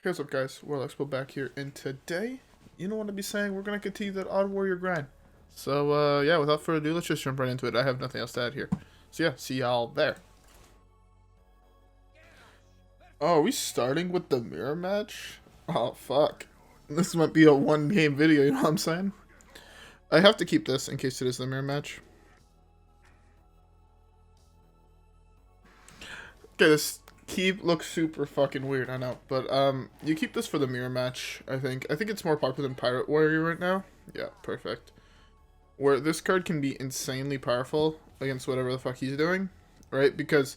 What's up, guys? WhirlXbow back here, and today, you know what I'll be saying, we're going to continue that Odd Warrior grind. So, yeah, without further ado, let's just jump right into it. I have nothing else to add here. So, yeah, see y'all there. Oh, are we starting with the mirror match? Oh, fuck. This might be a one-game video, you know what I'm saying? I have to keep this in case it is the mirror match. Okay, this keep looks super fucking weird, I know. But, you keep this for the mirror match, I think. I think it's more popular than Pirate Warrior right now. Yeah, perfect. Where this card can be insanely powerful against whatever the fuck he's doing, right? Because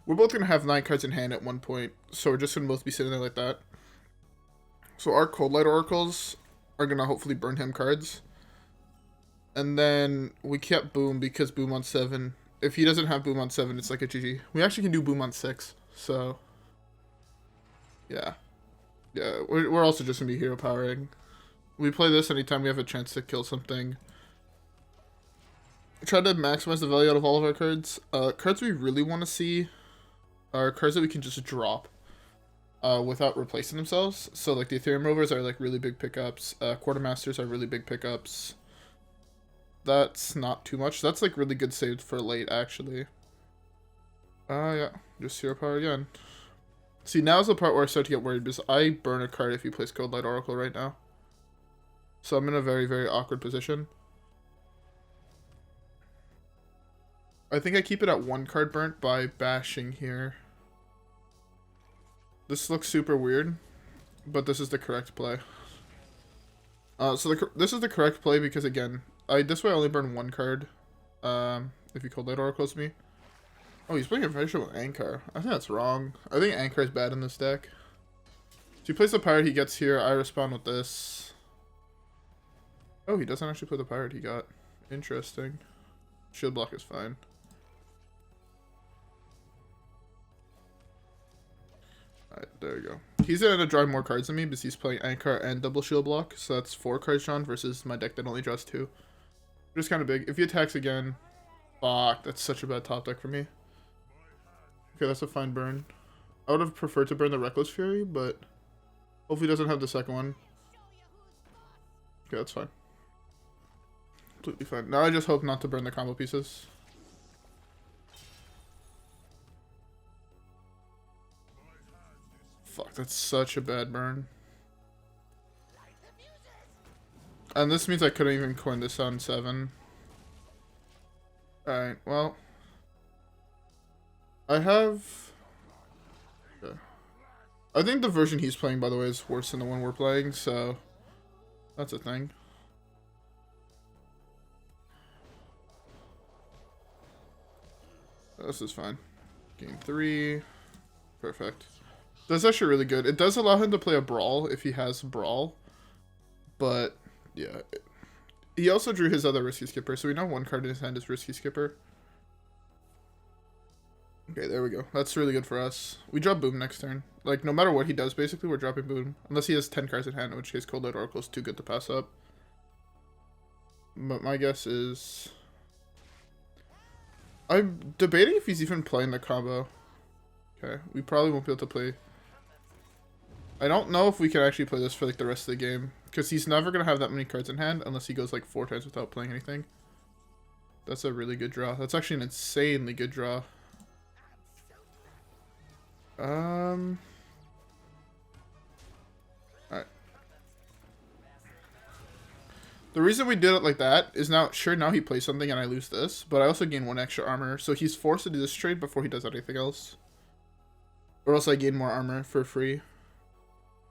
we're both going to have 9 cards in hand at one point, so we're just going to both be sitting there like that. So our Coldlight Oracles are going to hopefully burn him cards. And then we kept Boom because Boom on 7. If he doesn't have Boom on 7, it's like a GG. We actually can do Boom on 6, so yeah. Yeah, we're also just going to be hero powering. We play this anytime we have a chance to kill something. Try to maximize the value out of all of our cards. Cards we really want to see are cards that we can just drop without replacing themselves. So like the Eternium Rovers are like really big pickups. Quartermasters are really big pickups. That's not too much. That's like really good saved for late actually. Yeah, just hero power again. See, now's the part where I start to get worried because I burn a card if he plays Coldlight Oracle right now. So I'm in a very, very awkward position. I think I keep it at 1 card burnt by bashing here. This looks super weird, but this is the correct play. This is the correct play because, again, this way I only burn 1 card if he Coldlight Oracles me. Oh, he's playing a Visual Anchor. I think that's wrong. I think Anchor is bad in this deck. So he plays the Pirate, he gets here, I respond with this. Oh, he doesn't actually play the Pirate he got. Interesting. Shield block is fine. Alright, there we go. He's going to draw more cards than me because he's playing Anchor and double shield block. So that's 4 cards drawn versus my deck that only draws 2. Which is kind of big. If he attacks again, fuck, that's such a bad top deck for me. Okay, that's a fine burn. I would have preferred to burn the Reckless Fury, but hopefully he doesn't have the second one. Okay, that's fine. Completely fine. Now I just hope not to burn the combo pieces. Fuck, that's such a bad burn. And this means I couldn't even coin this on 7. Alright, well. I have... Okay. I think the version he's playing, by the way, is worse than the one we're playing, so... That's a thing. This is fine. Game 3. Perfect. That's actually really good. It does allow him to play a Brawl if he has Brawl. But, yeah. He also drew his other Risky Skipper, so we know 1 card in his hand is Risky Skipper. Okay, there we go. That's really good for us. We drop Boom next turn. Like, no matter what he does, basically, we're dropping Boom. Unless he has 10 cards in hand, in which case Coldlight Oracle is too good to pass up. But my guess is... I'm debating if he's even playing the combo. Okay, we probably won't be able to play... I don't know if we can actually play this for like the rest of the game. Because he's never going to have that many cards in hand unless he goes like 4 times without playing anything. That's a really good draw. That's actually an insanely good draw. Alright. The reason we did it like that is now, sure, now he plays something and I lose this. But I also gain 1 extra armor. So he's forced to do this trade before he does anything else. Or else I gain more armor for free.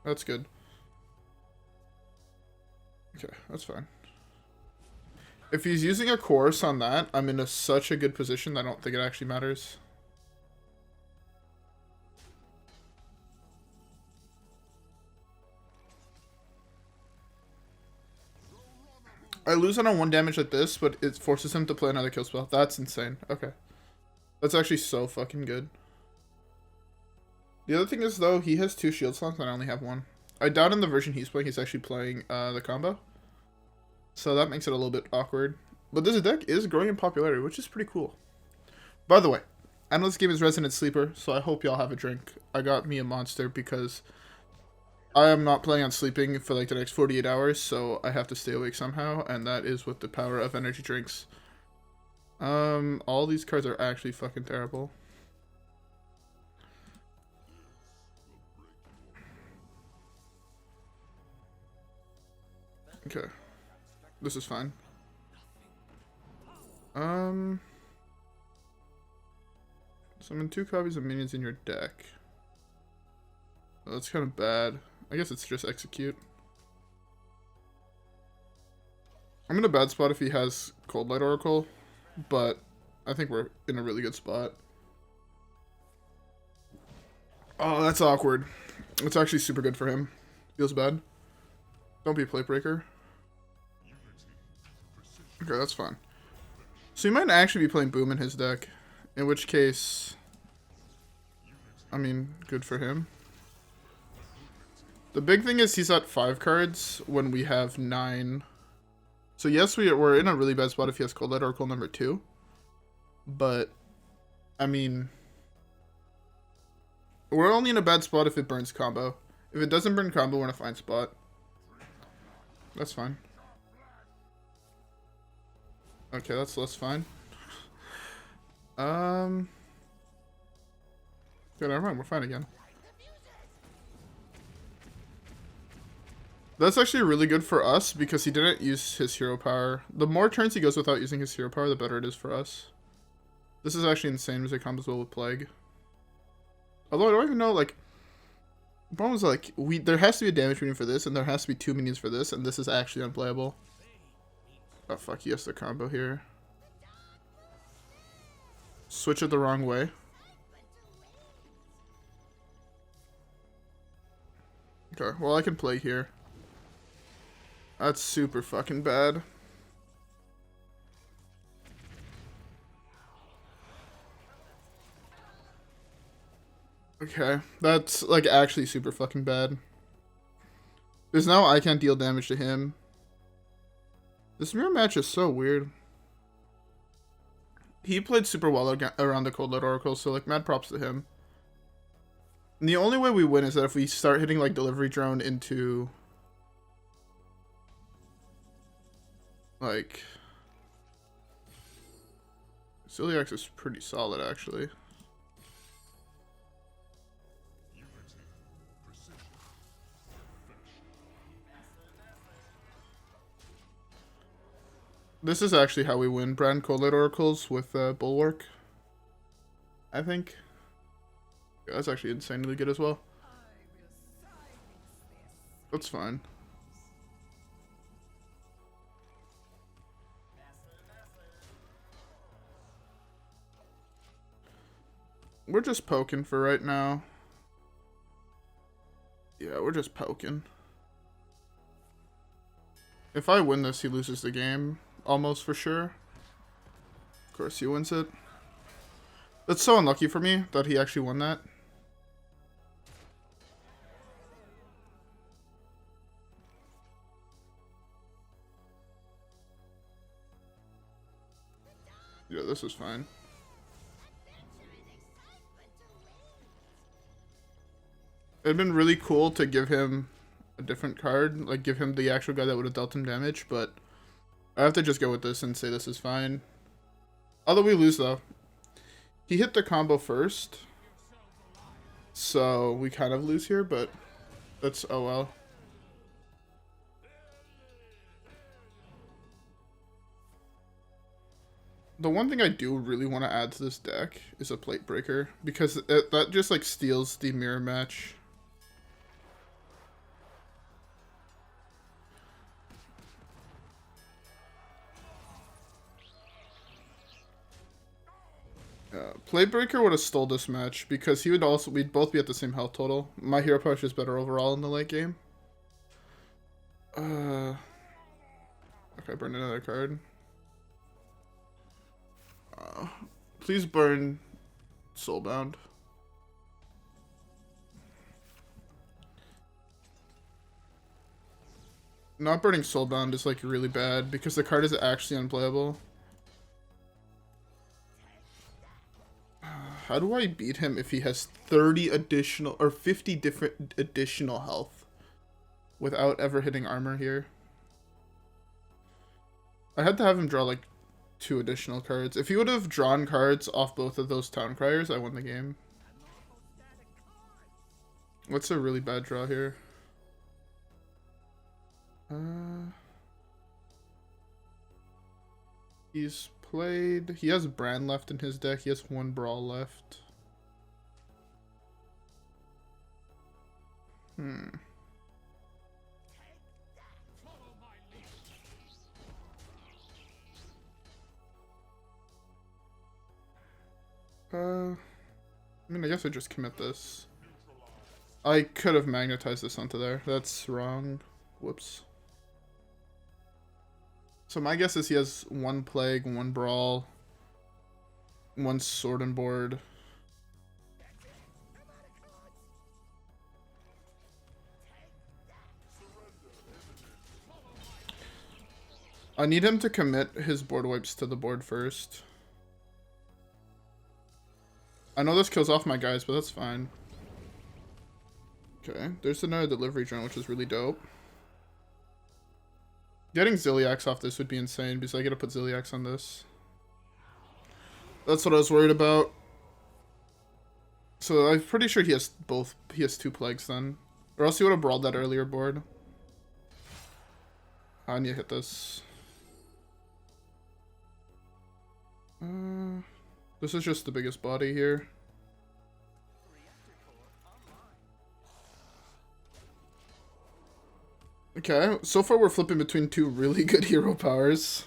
That's good. Okay, that's fine. If he's using a Chorus on that, I'm in such a good position that I don't think it actually matters. I lose on a 1 damage like this, but it forces him to play another kill spell. That's insane. Okay. That's actually so fucking good. The other thing is, though, he has 2 shield slots and I only have 1. I doubt in the version he's playing, he's actually playing the combo. So that makes it a little bit awkward. But this deck is growing in popularity, which is pretty cool. By the way, I know this game is Resident Sleeper, so I hope y'all have a drink. I got me a monster because I am not planning on sleeping for like the next 48 hours, so I have to stay awake somehow, and that is with the power of energy drinks. All these cards are actually fucking terrible. Okay. This is fine. Summon 2 copies of minions in your deck. Oh, that's kind of bad. I guess it's just execute. I'm in a bad spot if he has Coldlight Oracle, but I think we're in a really good spot. Oh, that's awkward. It's actually super good for him. Feels bad. Don't be a plate breaker. Okay, that's fine. So he might actually be playing Boom in his deck, in which case, I mean, good for him. The big thing is he's at 5 cards when we have 9. So yes, we're in a really bad spot if he has Coldlight Oracle number 2. But, I mean, we're only in a bad spot if it burns combo. If it doesn't burn combo, we're in a fine spot. That's fine. Okay, that's fine. Okay, never mind, we're fine again. That's actually really good for us because he didn't use his hero power. The more turns he goes without using his hero power, the better it is for us. This is actually insane because it combos well with Plague. Although I don't even know, like, the problem is, like, there has to be a damage minion for this, and there has to be 2 minions for this, and this is actually unplayable. Oh fuck, he has the combo here. Switch it the wrong way. Okay, well I can play here. That's super fucking bad. Okay, that's like actually super fucking bad. Because now I can't deal damage to him. This mirror match is so weird. He played super well around the Coldlight Oracle, so like mad props to him. And the only way we win is that if we start hitting like delivery drone into like Zilliax is pretty solid actually. This is actually how we win Brann Coldlight Oracles with Bulwark, I think. Yeah, that's actually insanely good as well. That's fine. We're just poking for right now. Yeah, we're just poking. If I win this, he loses the game. Almost for sure. Of course he wins it. That's so unlucky for me that he actually won that. Yeah, this is fine. It'd been really cool to give him a different card, like give him the actual guy that would have dealt him damage, but I have to just go with this and say this is fine. Although we lose though. He hit the combo first, so we kind of lose here, but that's oh well. The one thing I do really want to add to this deck is a plate breaker, because that just like steals the mirror match. Plate breaker would have stole this match because we'd both be at the same health total. My hero power is just better overall in the late game. Okay, burn another card. Please burn Soulbound. Not burning Soulbound is like really bad because the card is actually unplayable. How do I beat him if he has 30 additional or 50 different additional health? without ever hitting armor here. I had to have him draw like 2 additional cards. If he would have drawn cards off both of those Town Criers, I won the game. What's a really bad draw here? He's played... He has Brann left in his deck. He has 1 Brawl left. I mean, I guess I just commit this. I could have magnetized this onto there. That's wrong. Whoops. So my guess is he has 1 Plague, 1 Brawl, 1 Sword and Board. I need him to commit his board wipes to the board first. I know this kills off my guys, but that's fine. Okay, there's another delivery drone, which is really dope. Getting Zilliax off this would be insane, because I get to put Zilliax on this. That's what I was worried about. So I'm pretty sure he has both. He has 2 Plagues then. Or else he would have brawled that earlier board. I need to hit this. This is just the biggest body here. Okay, so far we're flipping between 2 really good hero powers.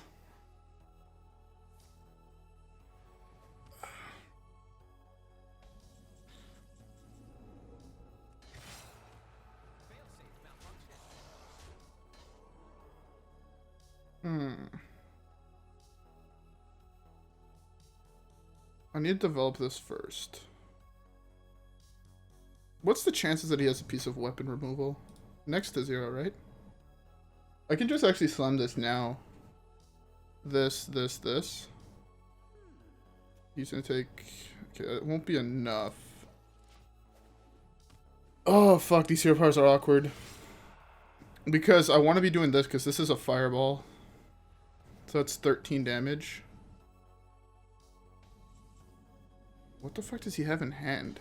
I need to develop this first. What's the chances that he has a piece of weapon removal? Next to 0, right? I can just actually slam this now. This. He's gonna take... Okay, it won't be enough. Oh, fuck, these hero powers are awkward. Because I want to be doing this, because this is a fireball. So that's 13 damage. What the fuck does he have in hand?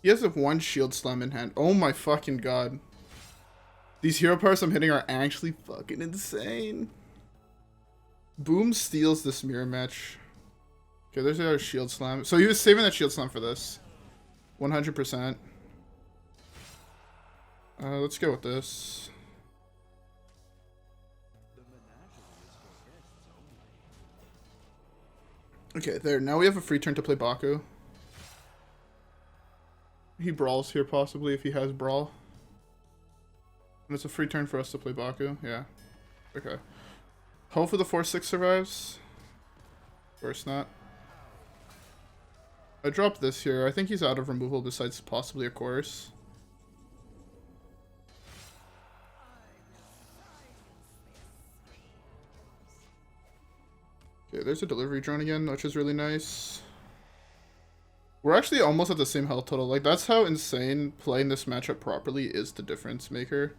He has 1 shield slam in hand. Oh my fucking god. These hero powers I'm hitting are actually fucking insane. Boom steals this mirror match. Okay, there's our shield slam. So he was saving that shield slam for this. 100%. Let's go with this. Okay, there. Now we have a free turn to play Baku. He brawls here possibly if he has Brawl. And it's a free turn for us to play Baku. Yeah. Okay. Hopefully the 4-6 survives. Of course not. I dropped this here. I think he's out of removal besides possibly a Chorus. Okay, there's a delivery drone again, which is really nice. We're actually almost at the same health total. Like, that's how insane playing this matchup properly is the difference maker.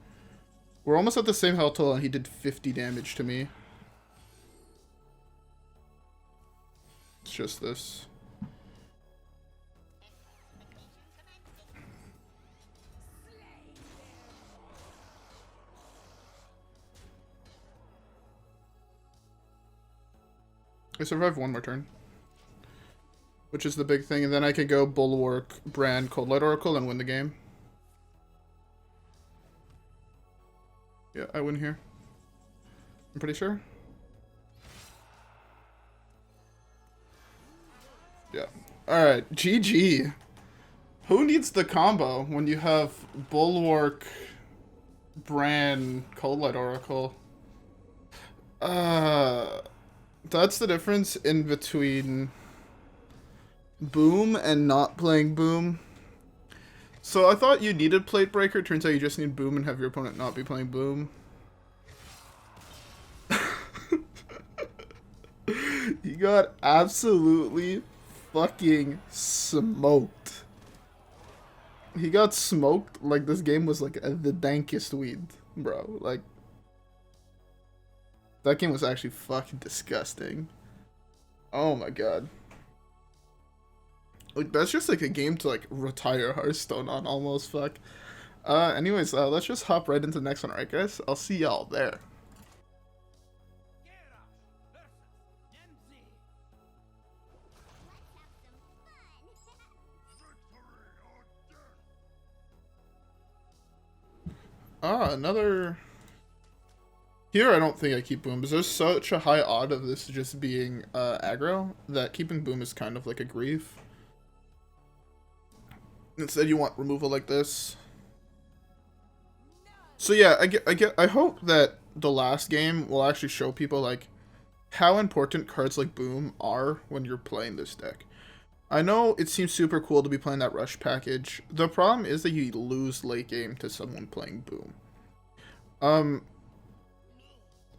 We're almost at the same health total, and he did 50 damage to me. It's just this. I survived 1 more turn. Which is the big thing, and then I can go Bulwark, Brann, Coldlight Oracle, and win the game. Yeah, I win here. I'm pretty sure. Yeah. Alright, GG. Who needs the combo when you have Bulwark, Brann, Coldlight Oracle? That's the difference in between Boom and not playing Boom. So I thought you needed Plate Breaker. Turns out you just need Boom and have your opponent not be playing Boom. got absolutely fucking smoked. He got smoked like this game was like the dankest weed, bro. Like, that game was actually fucking disgusting. Oh my god. Like, that's just like a game to like retire Hearthstone on almost, fuck. Anyways, let's just hop right into the next one, right guys? I'll see y'all there. Another... Here I don't think I keep Boom, because there's such a high odd of this just being aggro, that keeping Boom is kind of like a grief. Instead you want removal like this. So yeah, I hope that the last game will actually show people like how important cards like Boom are when you're playing this deck. I know it seems super cool to be playing that rush package. The problem is that you lose late game to someone playing Boom.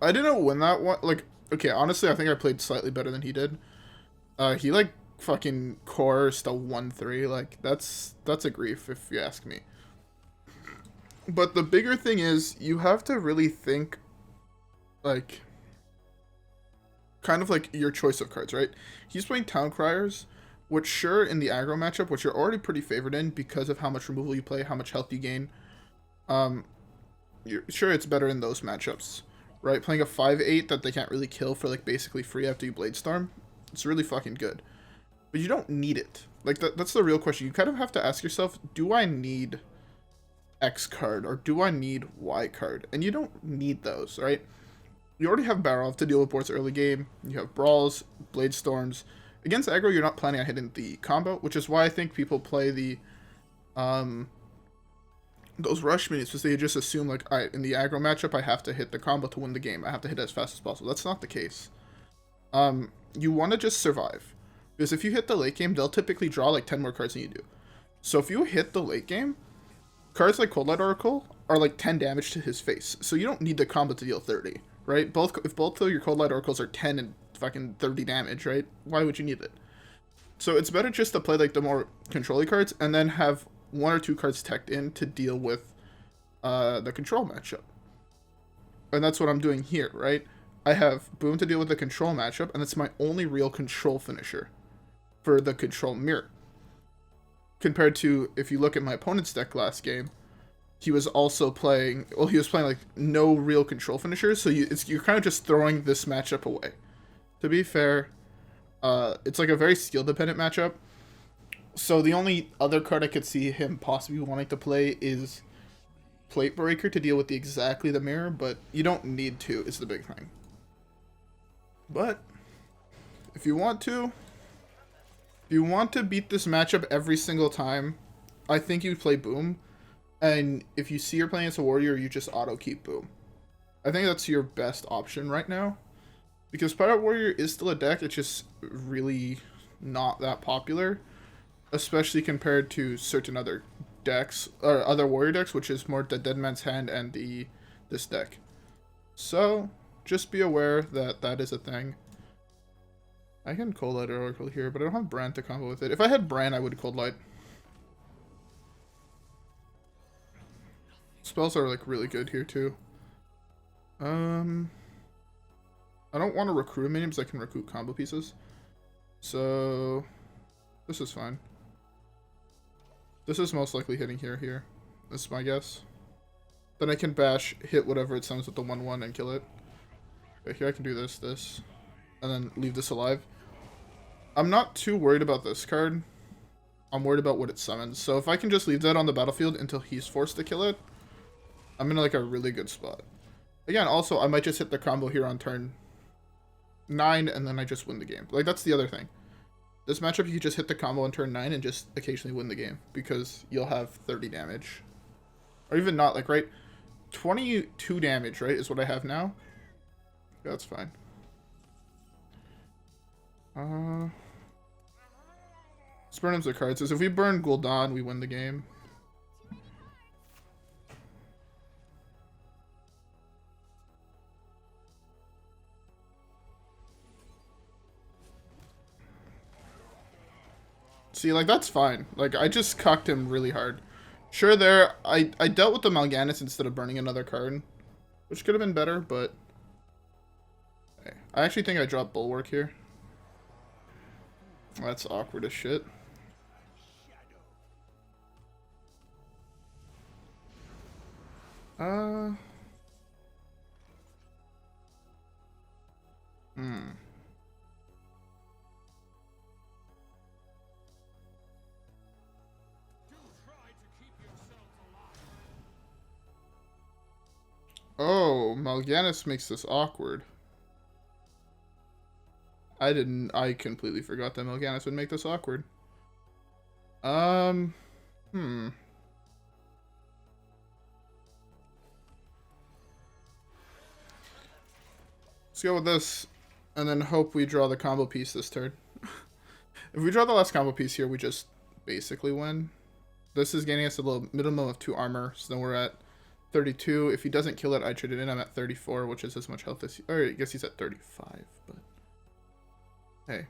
I didn't win that one. Like, okay, honestly, I think I played slightly better than he did. He like fucking coursed a 1-3. Like, that's a grief if you ask me. But the bigger thing is you have to really think like kind of like your choice of cards, right? He's playing Town Criers, which sure in the aggro matchup, which you're already pretty favored in because of how much removal you play, how much health you gain. Sure it's better in those matchups, right? Playing a 5/8 that they can't really kill for like basically free after you Bladestorm, it's really fucking good. But you don't need it. Like that's the real question. You kind of have to ask yourself, do I need X card or do I need Y card? And you don't need those, right? You already have Barov to deal with boards early game. You have Brawls, Bladestorms. Against aggro, you're not planning on hitting the combo, which is why I think people play the those rush minis, because they just assume like, alright, in the aggro matchup, I have to hit the combo to win the game. I have to hit it as fast as possible. That's not the case. You want to just survive, because if you hit the late game, they'll typically draw like 10 more cards than you do. So if you hit the late game, cards like Coldlight Oracle are like 10 damage to his face. So you don't need the combo to deal 30, right? If both of your Coldlight Oracles are 10 and fucking 30 damage, right? Why would you need it? So it's better just to play like the more control-y cards and then have 1 or 2 cards teched in to deal with the control matchup. And that's what I'm doing here, right? I have Boom to deal with the control matchup, and it's my only real control finisher for the control mirror. Compared to, if you look at my opponent's deck last game, he was also playing, well, he was playing like no real control finishers, so you're kind of just throwing this matchup away. To be fair, it's like a very skill-dependent matchup. So the only other card I could see him possibly wanting to play is Plate Breaker to deal with exactly the mirror, but you don't need to, is the big thing. But if you want to beat this matchup every single time, I think you play Boom. And if you see you're playing as a warrior, you just auto keep Boom. I think that's your best option right now. Because Pirate Warrior is still a deck, it's just really not that popular. Especially compared to certain other decks, or other warrior decks, which is more the Dead Man's Hand and this deck. So, just be aware that that is a thing. I can Coldlight Oracle here, but I don't have Brann to combo with it. If I had Brann, I would Coldlight. Spells are like really good here too. I don't want to recruit minions, I can recruit combo pieces. So this is fine. This is most likely hitting here. That's my guess. Then I can bash, hit whatever it summons with the 1/1 and kill it. Okay, here I can do this, and then leave this alive. I'm not too worried about this card. I'm worried about what it summons. So if I can just leave that on the battlefield until he's forced to kill it, I'm in like a really good spot. Again, also, I might just hit the combo here on turn 9, and then I just win the game. Like, that's the other thing. This matchup, you can just hit the combo on turn 9 and just occasionally win the game, because you'll have 30 damage. Or even not, like, right? 22 damage, right, is what I have now? Yeah, that's fine. Let's burn him the card. So if we burn Gul'dan, we win the game. See, like, that's fine. Like, I just cucked him really hard. Sure, there, I dealt with the Mal'Ganis instead of burning another card, which could have been better, but... Okay. I actually think I dropped Bulwark here. That's awkward as shit. Oh, Mal'Ganis makes this awkward. I completely forgot that Mal'Ganis would make this awkward. Let's go with this, and then hope we draw the combo piece this turn. If we draw the last combo piece here, we just basically win. This is getting us a little minimum of 2 armor, so then we're at 32. If he doesn't kill it, I trade it in. I'm at 34, which is as much health as... Or I guess he's at 35, but... Hey.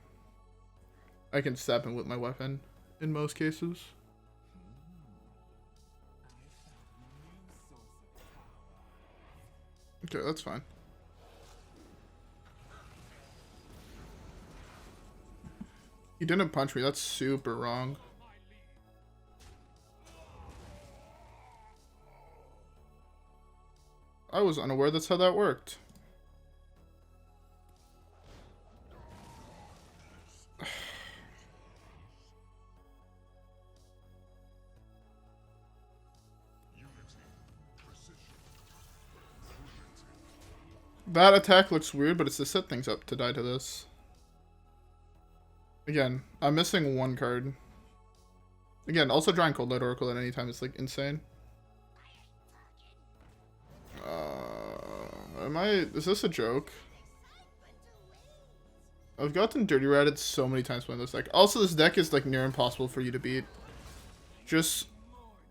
I can stab him with my weapon, in most cases. Okay, that's fine. He didn't punch me. That's super wrong. I was unaware that's how that worked. That attack looks weird, but it's to set things up to die to this. Again, I'm missing 1 card. Again, also drawing Coldlight Oracle at any time is like insane. Is this a joke? I've gotten dirty ratted so many times playing this deck. Also, this deck is like near impossible for you to beat. Just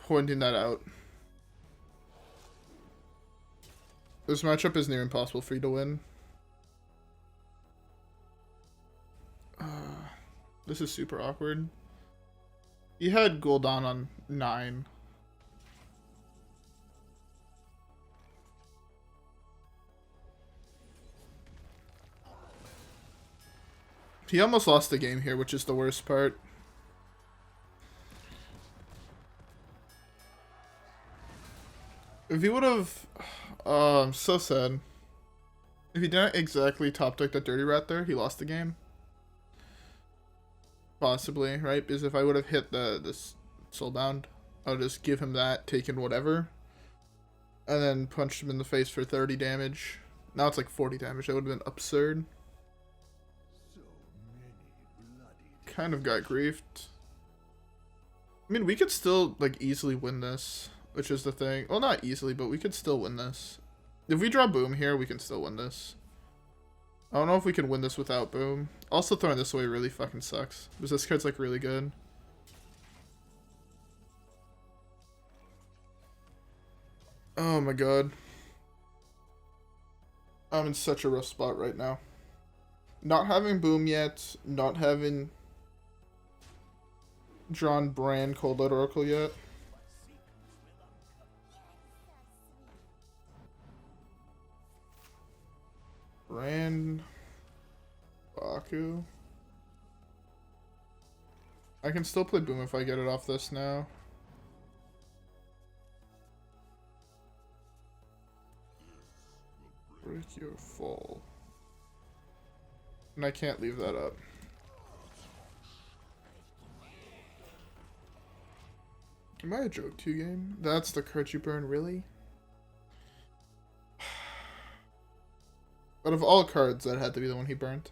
pointing that out. This matchup is near impossible for you to win. This is super awkward. He had Gul'dan on 9. He almost lost the game here, which is the worst part. If he would have... I'm so sad. If he didn't exactly top deck that Dirty Rat there, he lost the game. Possibly, right? Because if I would have hit this Soulbound, I would just give him that, taken whatever, and then punched him in the face for 30 damage. Now it's like 40 damage. That would have been absurd. Kind of got griefed. I mean, we could still like easily win this, which is the thing. Well, not easily, but we could still win this. If we draw Boom here, we can still win this. I don't know if we can win this without Boom. Also, throwing this away really fucking sucks, because this card's like really good. Oh my god. I'm in such a rough spot right now. Not having Boom yet, not having drawn Brann Coldlight Oracle yet. Brann Baku. I can still play Boom if I get it off this now. Break your fall. And I can't leave that up. Am I a joke 2 game? That's the card you burn, really? Out of all cards, that had to be the one he burnt.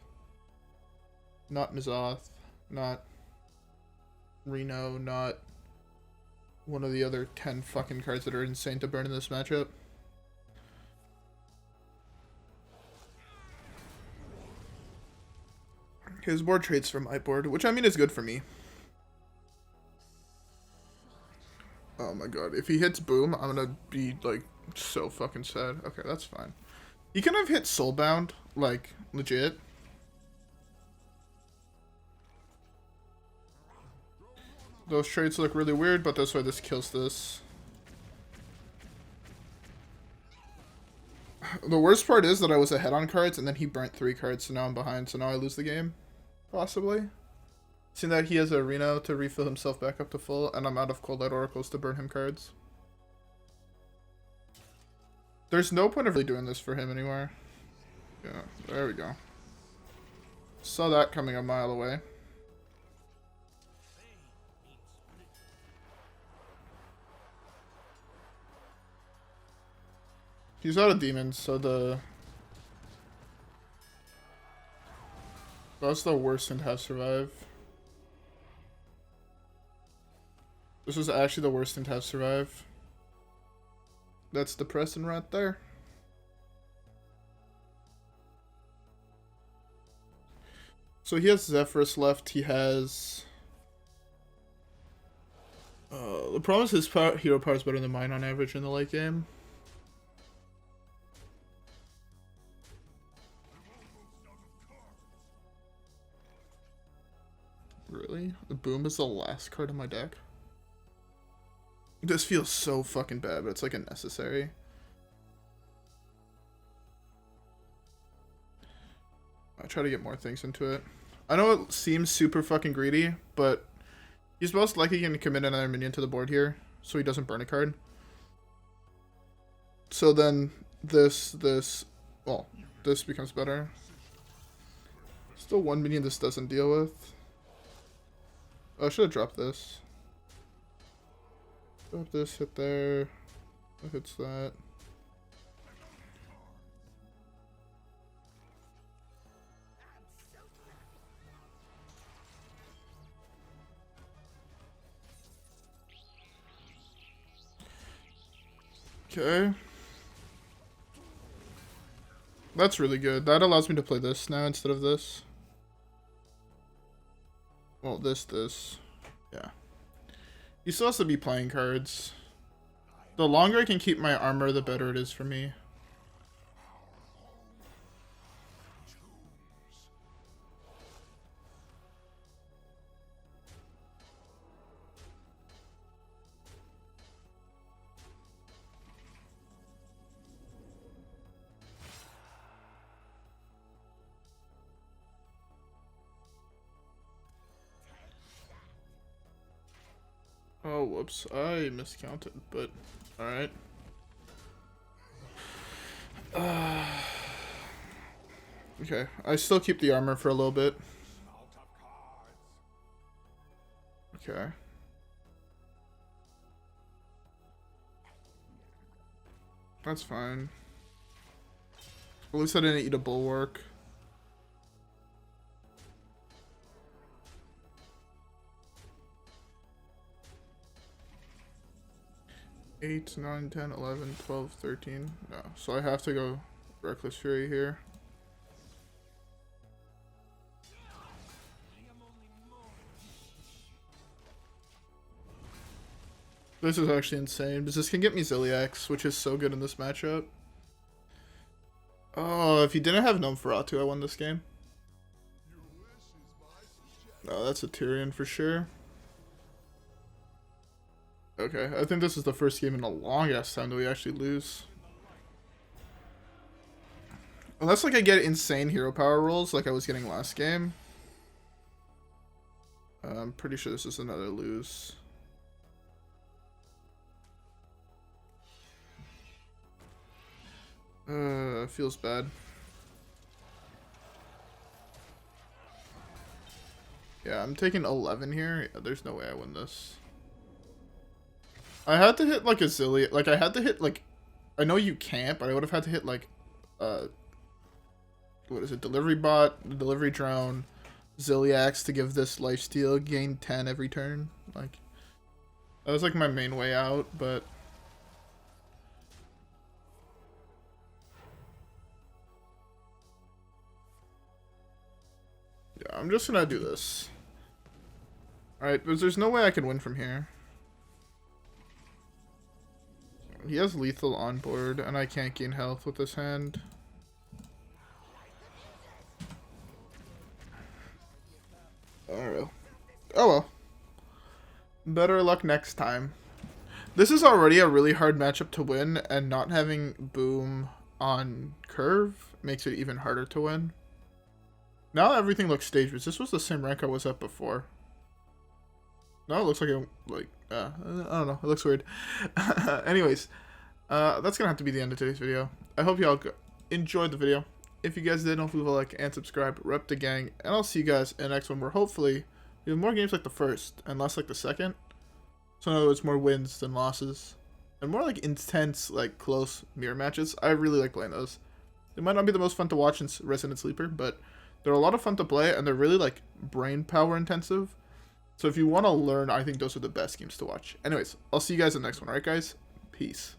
Not N'Zoth, not Reno, not one of the other 10 fucking cards that are insane to burn in this matchup. His board trades from my board, which I mean is good for me. Oh my god, if he hits Boom, I'm gonna be like so fucking sad. Okay, that's fine. He can have hit Soulbound, like, legit. Those traits look really weird, but this way this kills this. The worst part is that I was ahead on cards, and then he burnt 3 cards, so now I'm behind, so now I lose the game. Possibly. Seeing that he has a Reno to refill himself back up to full, and I'm out of Coldlight Oracles to burn him cards. There's no point of really doing this for him anymore. Yeah, there we go. Saw that coming a mile away. He's out of demons, so that's the worst thing to have survive. This is actually the worst thing to have survive. That's depressing right there. So he has Zephyrus left. He has... the problem is his hero power is better than mine on average in the late game. Really? The Boom is the last card in my deck? This feels so fucking bad, but it's like a necessary. I try to get more things into it. I know it seems super fucking greedy, but he's most likely going to commit another minion to the board here, so he doesn't burn a card. So then this becomes better. Still 1 minion this doesn't deal with. Oh, I should have dropped this. Drop this, hit there. That hits that. Okay. That's really good. That allows me to play this now instead of this. Well, this. Yeah. He still has to be playing cards. The longer I can keep my armor, the better it is for me. Oh, whoops. I miscounted, but alright. Okay, I still keep the armor for a little bit. Okay. That's fine. At least I didn't eat a Bulwark. Eight, 9, 10, 11, 12, 13. No, so I have to go Reckless Fury here. This is actually insane, because this can get me Zilliax, which is so good in this matchup. Oh, if he didn't have Nosferatu, I won this game. Oh, that's a Tyrion for sure. Okay, I think this is the first game in a long ass time that we actually lose. Unless like I get insane hero power rolls like I was getting last game. I'm pretty sure this is another lose. Feels bad. Yeah, I'm taking 11 here. Yeah, there's no way I win this. I had to hit like a Zilliax, like I had to hit like, I know you can't, but I would have had to hit like, what is it, delivery bot, delivery drone, Zilliax to give this lifesteal, gain 10 every turn. Like, that was like my main way out, but yeah, I'm just gonna do this. Alright, because there's no way I can win from here. He has lethal on board, and I can't gain health with this hand. Oh well. Oh well. Better luck next time. This is already a really hard matchup to win, and not having Boom on curve makes it even harder to win. Now everything looks staged, but this was the same rank I was at before. No, it looks like I don't know, it looks weird. Anyways, that's gonna have to be the end of today's video. I hope y'all enjoyed the video. If you guys did, don't forget to like and subscribe, rep the gang, and I'll see you guys in the next one where hopefully we have more games like the first and less like the second. So in other words, more wins than losses. And more like intense, like close mirror matches. I really like playing those. They might not be the most fun to watch in Resident Sleeper, but they're a lot of fun to play, and they're really like brain power intensive. So if you want to learn, I think those are the best games to watch. Anyways, I'll see you guys in the next one, alright guys? Peace.